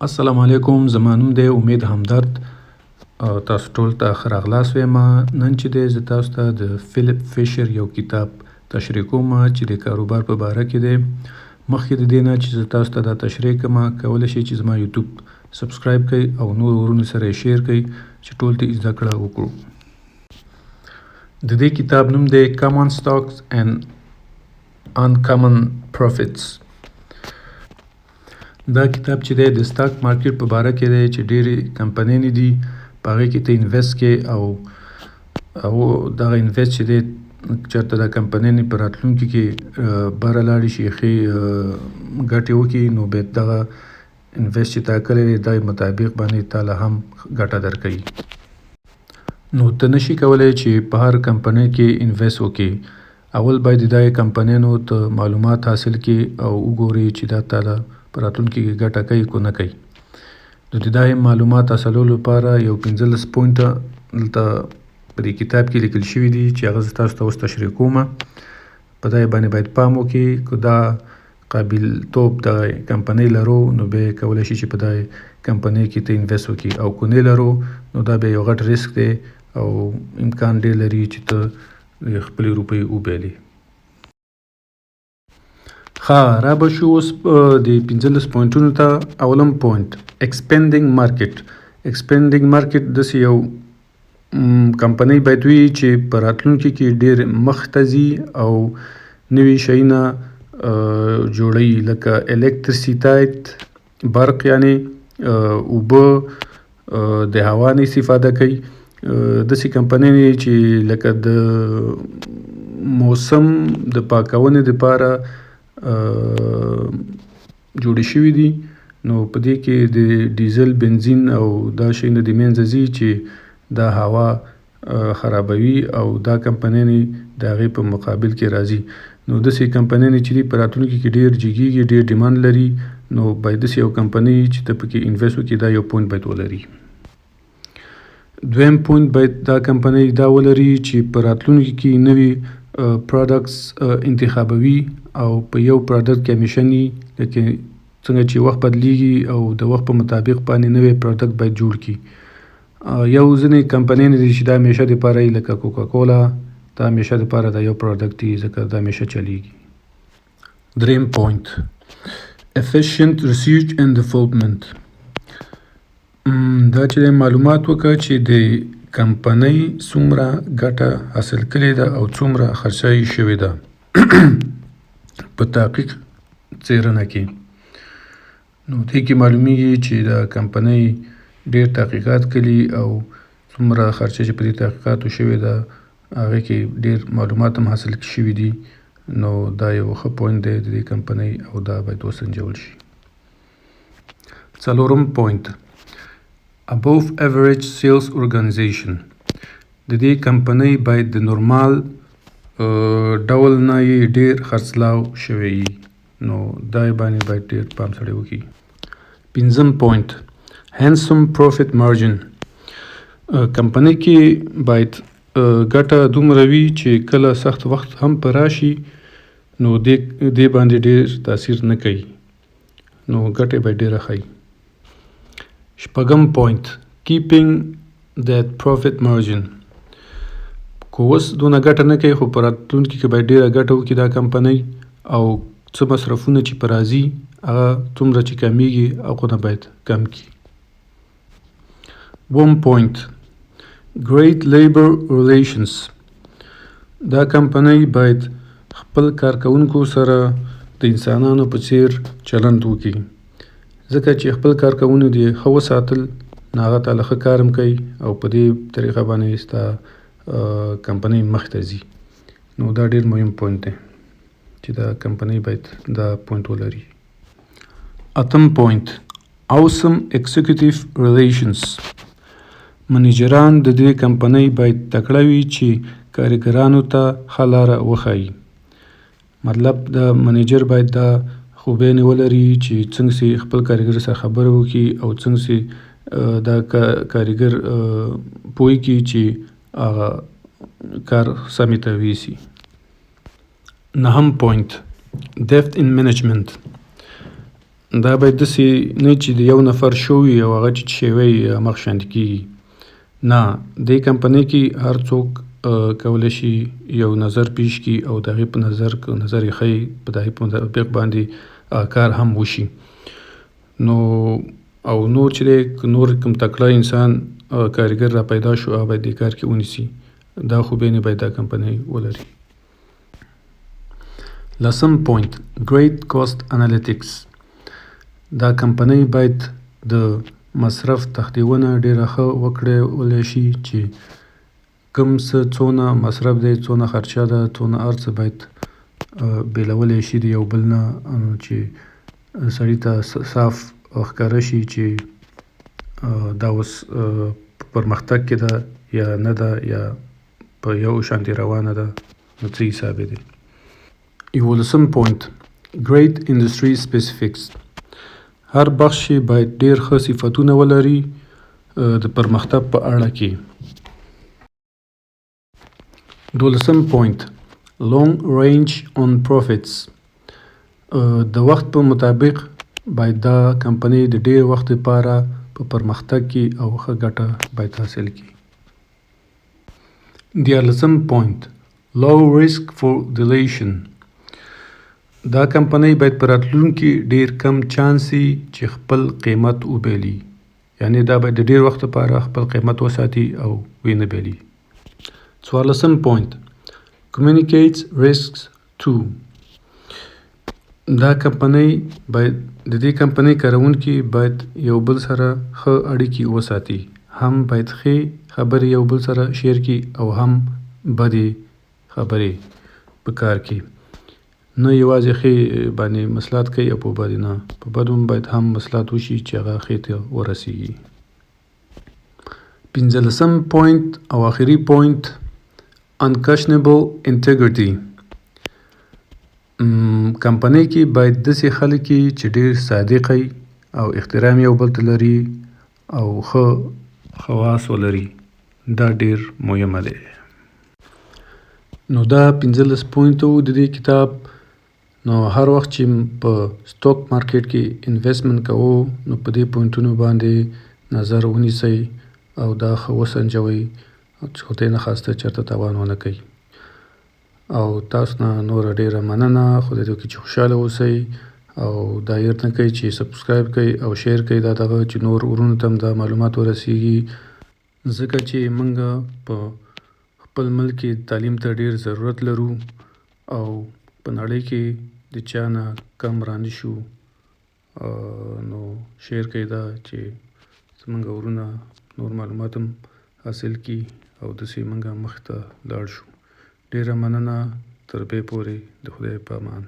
السلام علیکم، زما نوم دی امید همدرد. تاسو ټول ته ښه راغلاست وایم. نن چې دی زه تاسو ته د فلیپ فیشر یو کتاب تشریح کوم چې د کاروبار په باره کې دی. مخکې د دې نه چې زه تاسو ته دا تشریح کوم، کولی شئ چې زما یوټیوب سبسکرایب کړئ او نور ورونو سره یې شیر کړئ چې ټول ته زده کړه وکړو. د دې کتاب نوم دی Common Stocks and Uncommon Profits. دا کتاب چې دی د سټاک مارکیټ په باره کې دی چې ډېرې کمپنۍ دي په هغې کې ته انویسټ کې او دغه انویسټ چې دی چېرته دا کمپنۍ په راتلونکي کې بره لاړې شي ښې ګټې وکړي، نو باید دغه انویسټ چې تا کړی دی دغې مطابق باندې تا له هم ګټه درکوي. نو ته نشي کولی چې په هر کمپنۍ کې انویسټ وکړي. اول باید د دغې کمپنیانو ته معلومات حاصل کړي او وګوري چې دا تا له په راتلونکي کې ګټه کوي که نه کوي. نو د دغې معلومات حاصلولو لپاره یو 15 پوینټه دلته په دې کتاب کې لیکل شوي دي چې هغه زه تاسو ته اوس تشریح کوم. په دغې باندې باید پام وکړي. که دا قابلتوب دغه کمپنۍ لرو نو بیا یې کولی شي چې په دغې کمپنۍ کې ته انویسټ وکړي، او که نه لرو نو دا بیا یو غټ ریسک دی او امکان ډېر لري چې ته خپلې روپۍ وبایلې. را به شو اوس د 15 پوینټونو ته. اولم پوینټ ایکسپینډینګ مارکیټ. ایکسپینډینګ مارکیټ داسې یو کمپنۍ باید وي چې په راتلونکي کې ډېر مخته ځي او نوي شیونه جوړوي، لکه الکتریسیټایت، برق یعنې اوبه، د هوا نه استفاده کوي. داسې کمپنۍ چې لکه د موسم د پاکونې دپاره جوړې شوي دي. نو په دې کې د ډیزل، بنزین او دا شیونه د منځه ځي چې دا هوا خرابوي او دا کمپنۍ د هغې په مقابل کې راځي. نو داسې کمپنۍ چې دي په راتلونکي کې ډېر جګېږي، ډېر ډیمانډ لري، نو باید داسې یو کمپنۍ چې ته پکې انویسټ وکړي دا یو پوینټ باید ولري. دویم پوینټ باید دا کمپنۍ دا ولري چې په راتلونکي کې نوي پروډکټس انتخابوي او په یو پروډکټ کې همیشه ني، لکه څنګه چې وخت بدلیږي او د وخت په مطابق باندې نوی پروډکټ باید جوړ کړي. یو ځینې کمپنۍ دي چې دا همیشه دپاره یي، لکه کوکاکولا، دا همیشه دپاره دا یو پروډکټ دی ځکه دا همیشه چلیږي. دریم پوینټ efficient research and development. دا چې معلومات وکړه چې د کمپنۍ څومره ګټه حاصل کړې ده او څومره خرچه یې شوې ده په تحقیق څېړنه کې. نو دې کې معلومیږي چې دا کمپنۍ ډېر تحقیقات کړي او څومره خرچه چې په دې تحقیقاتو شوې ده هغې کې ډېر معلومات هم حاصل شوي دي. نو دا یو ښه پوینټ دی د دې کمپنۍ او دا باید وسنجول شي. څلورم پوینټ above average sales organization. د دې کمپنۍ باید د نورمال ډول نه یې ډېر خرڅلاو شوی وي، نو دا باندې باید ډېر پام سړی وکړي. پنځم پوینټ handsome profit margin. کمپنۍ کې باید ګټه دومره وي چې کله سخت وخت هم په راشي نو دې باندې ډېر تاثیر نه کوي، نو ګټې باید ډېره ښایي. شپږم پوینټ keeping that profit margin. که اوس دونه ګټه نه کوي خو په راتلونکي کې باید ډېره ګټه وکړي دا کمپنۍ، او څه مصرفونه چې په راځي هغه څومره چې کمیږي هغونه باید کم کړي. اووم پوینټ great labor relations. دا کمپنۍ باید خپل کارکوونکو سره د انسانانو په څیر چلند وکړي، ځکه چې خپل کارکوونکي دې ښه وساتل نو هغه ته له ښه کار هم کوي او په دې طریقه باندې ستا کمپنۍ مخته ځي. نو دا ډېر مهم پوینټ دی چې دا کمپنۍ باید دا پوینټ ولري. اتم پوینټ awesome executive relations. منیجران د دې کمپنۍ باید تکړه وي چې کارګرانو ته ښه لاره وښایي. مطلب د منیجر باید دا خوبیانې ولري چې څنګه سي خپل کارګر سره خبرې وکړي او څنګه سي دا کارګر پوه کړي چې هغه کار سمې ته ویسي. نهم پوینټ depth in management. دا باید داسې نه چې د یو نفر شو وي او هغه چې شوی مخ شاندې کېږي. نه، دې کمپنۍ کې هر څوک کولی شي یو نظر پیش کړي او د هغې په نظر یې ښیي، په د هغې په مطابق باندې کار هم وشي. نو او نور چې دی نور کوم تکړه انسان کارګر را پیدا شو هغه باید دې کار کې ونیسي. دا خوبیانې باید دا کمپنۍ ولري. 10م پوینټ: ګریټ کاست انالیټکس. دا کمپنۍ باید د مصرف تخمینونه ډېره ښه وکړلی شي چې کوم څه څونه مصرف دی، څونه خرچه ده، څونه هر څه باید بیلولی شي د یو بل نه، چې سړي ته صاف ښکاره شي چې دا اوس په پرمختګ کې ده یا نه ده، یا په یو شانتې روانه ده، نو څه حساب یې دی. 11م پوینټ: ګریټ انډسټري سپیسیفکس. هر بخش باید ډېر ښه صفتونه ولري د پرمختګ په اړه کې. 12م پوینټ: لانګ رینج آن پروفیټس. د وخت په مطابق باید دا کمپنۍ د ډېر وخت لپاره په پرمختګ کې او ښه ګټه باید حاصل کړي. 14م پوینټ: لو ریسک فور ډیلیشن. دا کمپنۍ باید په راتلونکي ډېر کم چانس وي چې خپل قیمت وبیلي، یعنې دا باید د ډېر وخت لپاره خپل قیمت وساتي او ویې نه بیلي. 14م پوینټ: کمیونیکیټس ریسکس ټو. دا کمپنۍ باید د دې کمپنۍ کارونکي باید یو بل سره ښه اړیکې وساتي، هم باید ښې خبرې یو بل سره شیر کړي او هم بدې خبرې په کار کې، نه یوازې ښې باندې مصلحت کوي او په بدې نه، په بدو باید هم مصلحت وشي چې هغه ښې ته ورسیږي. 15م پوینټ او آخري پوینټ: انکشنیبل انټیګریټي. کمپنۍ کې باید داسې خلک وي چې ډېر صادق وي او احترام یو بل ته لري او ښه خواص ولري. دا ډېر مهمه دی. نو دا 15 پوینټ وو د دې کتاب. نو هر وخت چې په سټاک مارکیټ کې انویسټمنټ کوو نو په دې پوینټونو باندې نظر ونیسئ او دا ښه وسنجوئ چې خدای نخواسته چېرته تاوان ونه کوي. او تاسو نه نوره ډېره مننه. خدای دې وکړي چې خوشحاله اوسئ او دا هېر نه کوئ چې سبسکرایب کوئ او شیر کوئ دا دغه چې نور ورونو ته هم دا معلومات ورسیږي، ځکه چې موږ په خپل ملک کې تعلیم ته ډېر ضرورت لرو او په نړۍ کې د چا نه کم رانه شو. نو شیر کوي دا چې زموږ ورونه نور معلومات هم حاصل کړي او داسې موږ مخې ته لاړ شو. ډېره مننه. تر بیا پورې د خدای په امان.